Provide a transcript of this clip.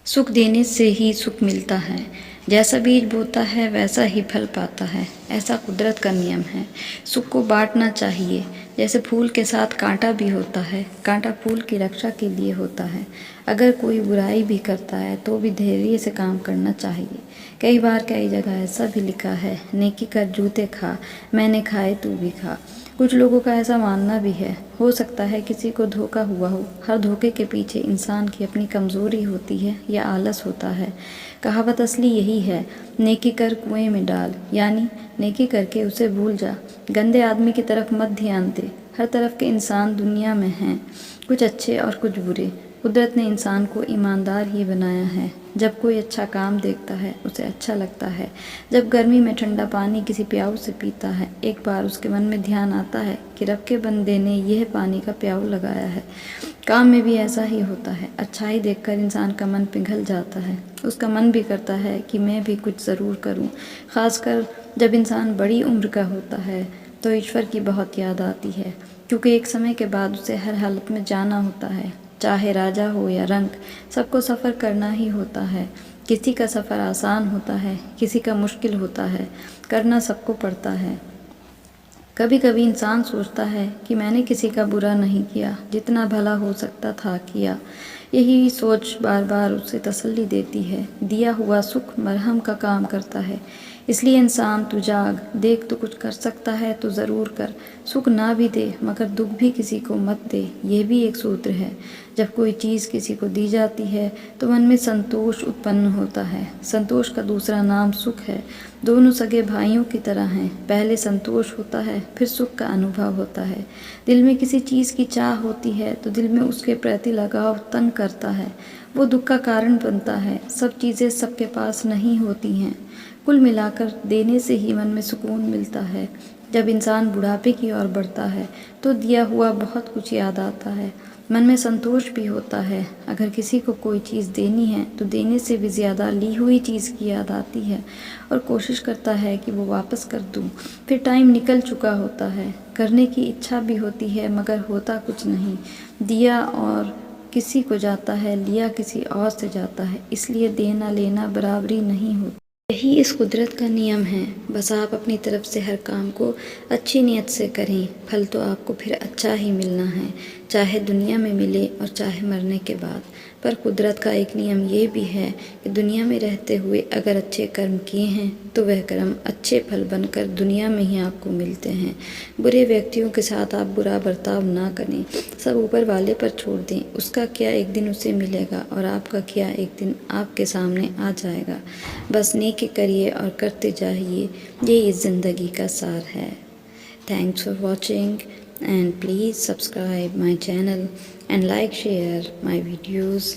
सुख देने से ही सुख मिलता है। जैसा बीज बोता है वैसा ही फल पाता है, ऐसा कुदरत का नियम है। सुख को बांटना चाहिए। जैसे फूल के साथ कांटा भी होता है, कांटा फूल की रक्षा के लिए होता है। अगर कोई बुराई भी करता है तो भी धैर्य से काम करना चाहिए। कई बार कई जगह ऐसा भी लिखा है, नेकी कर जूते खा, मैंने खाए तू भी खा। कुछ लोगों का ऐसा मानना भी है। हो सकता है किसी को धोखा हुआ हो। हर धोखे के पीछे इंसान की अपनी कमज़ोरी होती है या आलस होता है। कहावत असली यही है, नेकी कर कुएं में डाल, यानी नेकी करके उसे भूल जा, गंदे आदमी की तरफ मत ध्यान दे। हर तरफ के इंसान दुनिया में हैं, कुछ अच्छे और कुछ बुरे। कुदरत ने इंसान को ईमानदार ही बनाया है। जब कोई अच्छा काम देखता है उसे अच्छा लगता है। जब गर्मी में ठंडा पानी किसी प्याऊ से पीता है, एक बार उसके मन में ध्यान आता है कि रब के बंदे ने यह पानी का प्याऊ लगाया है। काम में भी ऐसा ही होता है। अच्छाई देखकर इंसान का मन पिघल जाता है। उसका मन भी करता है कि मैं भी कुछ ज़रूर करूं। ख़ासकर जब इंसान बड़ी उम्र का होता है तो ईश्वर की बहुत याद आती है, क्योंकि एक समय के बाद उसे हर हालत में जाना होता है। चाहे राजा हो या रंक, सबको सफ़र करना ही होता है। किसी का सफ़र आसान होता है, किसी का मुश्किल होता है, करना सबको पड़ता है। कभी कभी इंसान सोचता है कि मैंने किसी का बुरा नहीं किया, जितना भला हो सकता था किया। यही सोच बार बार उसे तसल्ली देती है। दिया हुआ सुख मरहम का काम करता है। इसलिए इंसान तू जाग, देख तो कुछ कर सकता है तो ज़रूर कर। सुख ना भी दे मगर दुख भी किसी को मत दे, यह भी एक सूत्र है। जब कोई चीज़ किसी को दी जाती है तो मन में संतोष उत्पन्न होता है। संतोष का दूसरा नाम सुख है। दोनों सगे भाइयों की तरह हैं। पहले संतोष होता है, फिर सुख का अनुभव होता है। दिल में किसी चीज़ की चाह होती है तो दिल में उसके प्रति लगाव तंग करता है, वो दुख का कारण बनता है। सब चीज़ें सबके पास नहीं होती हैं। कुल मिलाकर देने से ही मन में सुकून मिलता है। जब इंसान बुढ़ापे की ओर बढ़ता है तो दिया हुआ बहुत कुछ याद आता है। मन में संतोष भी होता है। अगर किसी को कोई चीज़ देनी है तो देने से भी ज़्यादा ली हुई चीज़ की याद आती है और कोशिश करता है कि वो वापस कर दूँ। फिर टाइम निकल चुका होता है। करने की इच्छा भी होती है मगर होता कुछ नहीं। दिया और किसी को जाता है, लिया किसी और से जाता है। इसलिए देना लेना बराबरी नहीं होती। यही इस कुदरत का नियम है। बस आप अपनी तरफ से हर काम को अच्छी नीयत से करें, फल तो आपको फिर अच्छा ही मिलना है, चाहे दुनिया में मिले और चाहे मरने के बाद। पर कुदरत का एक नियम ये भी है कि दुनिया में रहते हुए अगर अच्छे कर्म किए हैं तो वह कर्म अच्छे फल बनकर दुनिया में ही आपको मिलते हैं। बुरे व्यक्तियों के साथ आप बुरा बर्ताव ना करें, सब ऊपर वाले पर छोड़ दें। उसका क्या एक दिन उसे मिलेगा और आपका क्या एक दिन आपके सामने आ जाएगा। बस नेकी करिए और करते जाइए, ये इस ज़िंदगी का सार है। Thanks for watching and please subscribe my channel and like share my videos.